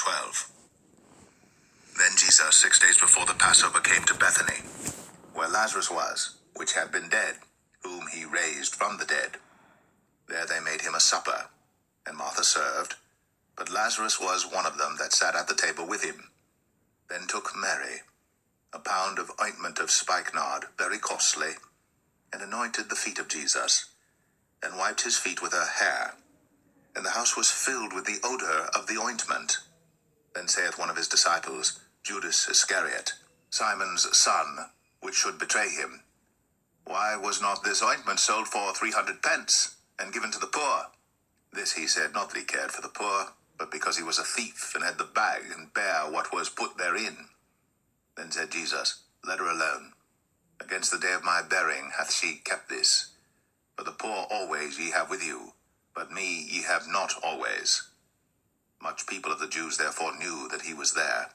12. Then Jesus, 6 days before the Passover, came to Bethany, where Lazarus was, which had been dead, whom he raised from the dead. There they made him a supper, and Martha served, but Lazarus was one of them that sat at the table with him. Then took Mary a pound of ointment of spikenard, very costly, and anointed the feet of Jesus, and wiped his feet with her hair. And the house was filled with the odor of the ointment. Then saith one of his disciples, Judas Iscariot, Simon's son, which should betray him, Why was not this ointment sold for 300 pence, and given to the poor? This he said, not that he cared for the poor, but because he was a thief, and had the bag, and bare what was put therein. Then said Jesus, Let her alone. Against the day of my burying hath she kept this. For the poor always ye have with you, but me ye have not always. Much people of the Jews therefore knew that he was there.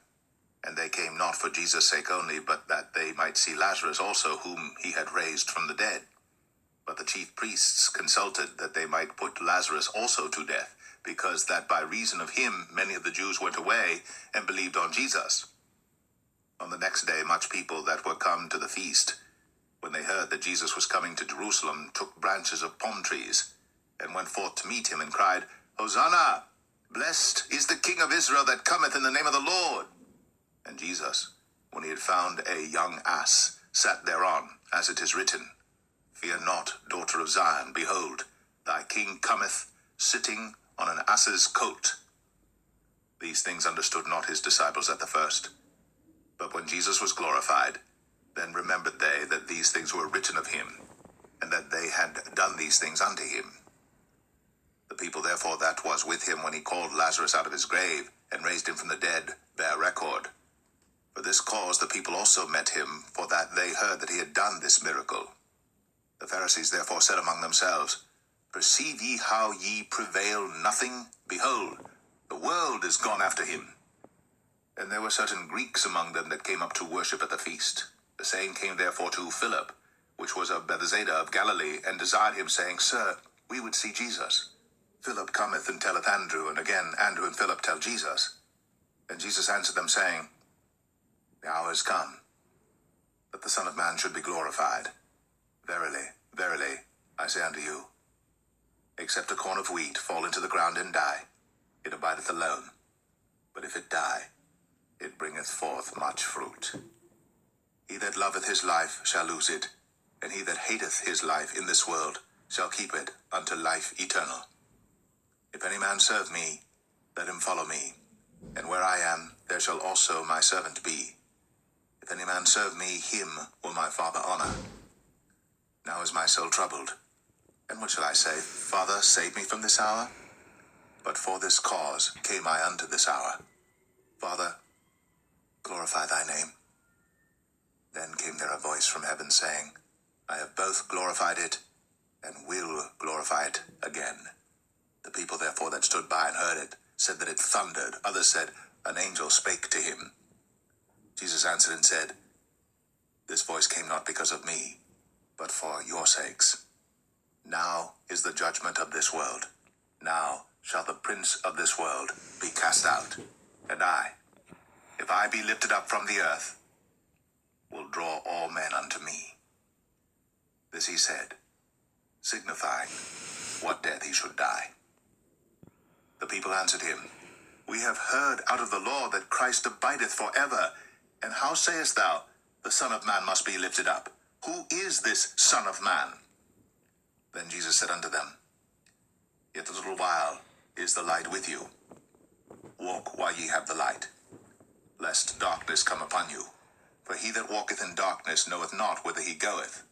And they came not for Jesus' sake only, but that they might see Lazarus also, whom he had raised from the dead. But the chief priests consulted that they might put Lazarus also to death, because that by reason of him many of the Jews went away and believed on Jesus. On the next day much people that were come to the feast, when they heard that Jesus was coming to Jerusalem, took branches of palm trees, and went forth to meet him, and cried, Hosanna! Blessed is the King of Israel that cometh in the name of the Lord. And Jesus, when he had found a young ass, sat thereon, as it is written, Fear not, daughter of Zion, behold, thy king cometh, sitting on an ass's coat. These things understood not his disciples at the first. But when Jesus was glorified, then remembered they that these things were written of him, and that they had done these things unto him. The people therefore that was with him when he called Lazarus out of his grave, and raised him from the dead, bear record. For this cause the people also met him, for that they heard that he had done this miracle. The Pharisees therefore said among themselves, Perceive ye how ye prevail nothing? Behold, the world is gone after him. And there were certain Greeks among them that came up to worship at the feast. The same came therefore to Philip, which was of Bethsaida of Galilee, and desired him, saying, Sir, we would see Jesus. Philip cometh and telleth Andrew, and again Andrew and Philip tell Jesus. And Jesus answered them, saying, The hour is come, that the Son of Man should be glorified. Verily, verily, I say unto you, except a corn of wheat fall into the ground and die, it abideth alone. But if it die, it bringeth forth much fruit. He that loveth his life shall lose it, and he that hateth his life in this world shall keep it unto life eternal. If any man serve me, let him follow me, and where I am, there shall also my servant be. If any man serve me, him will my Father honor. Now is my soul troubled, and what shall I say? Father, save me from this hour? But for this cause came I unto this hour. Father, glorify thy name. Then came there a voice from heaven, saying, I have both glorified it, and will glorify it again. The people therefore that stood by and heard it said that it thundered. Others said, An angel spake to him. Jesus answered and said, This voice came not because of me, but for your sakes. Now is the judgment of this world. Now shall the prince of this world be cast out. And I, if I be lifted up from the earth, will draw all men unto me. This he said, signifying what death he should die. The people answered him, We have heard out of the law that Christ abideth forever. And how sayest thou, the Son of Man must be lifted up? Who is this Son of Man? Then Jesus said unto them, Yet a little while is the light with you. Walk while ye have the light, lest darkness come upon you. For he that walketh in darkness knoweth not whither he goeth.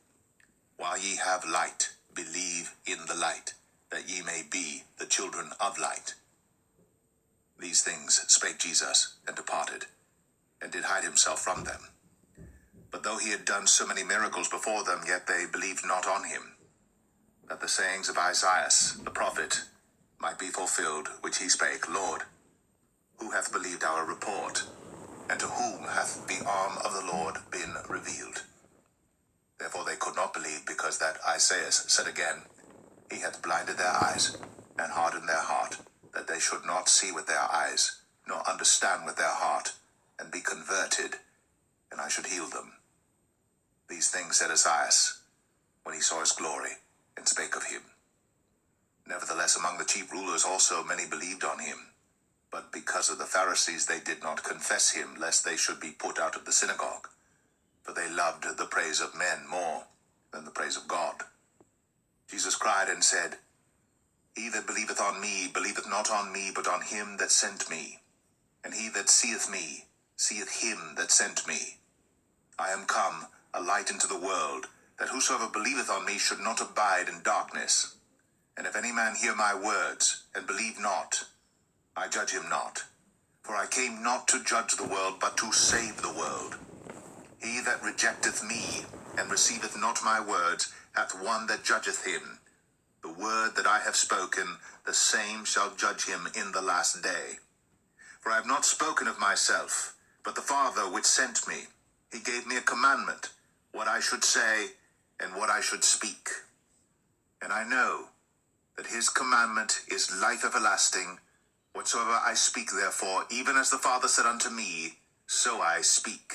While ye have light, believe in the light, that ye may be the children of light. These things spake Jesus, and departed, and did hide himself from them. But though he had done so many miracles before them, yet they believed not on him, that the sayings of Isaiah the prophet might be fulfilled, which he spake, Lord, who hath believed our report? And to whom hath the arm of the Lord been revealed? Therefore they could not believe, because that Isaiah said again, He hath blinded their eyes, and hardened their heart, that they should not see with their eyes, nor understand with their heart, and be converted, and I should heal them. These things said Esaias, when he saw his glory, and spake of him. Nevertheless, among the chief rulers also many believed on him. But because of the Pharisees they did not confess him, lest they should be put out of the synagogue. For they loved the praise of men more than the praise of God. Jesus cried and said, He that believeth on me, believeth not on me, but on him that sent me. And he that seeth me, seeth him that sent me. I am come, a light into the world, that whosoever believeth on me should not abide in darkness. And if any man hear my words, and believe not, I judge him not. For I came not to judge the world, but to save the world. He that rejecteth me, and receiveth not my words, hath one that judgeth him. The word that I have spoken, the same shall judge him in the last day. For I have not spoken of myself, but the Father which sent me. He gave me a commandment, what I should say, and what I should speak. And I know that his commandment is life everlasting. Whatsoever I speak therefore, even as the Father said unto me, so I speak.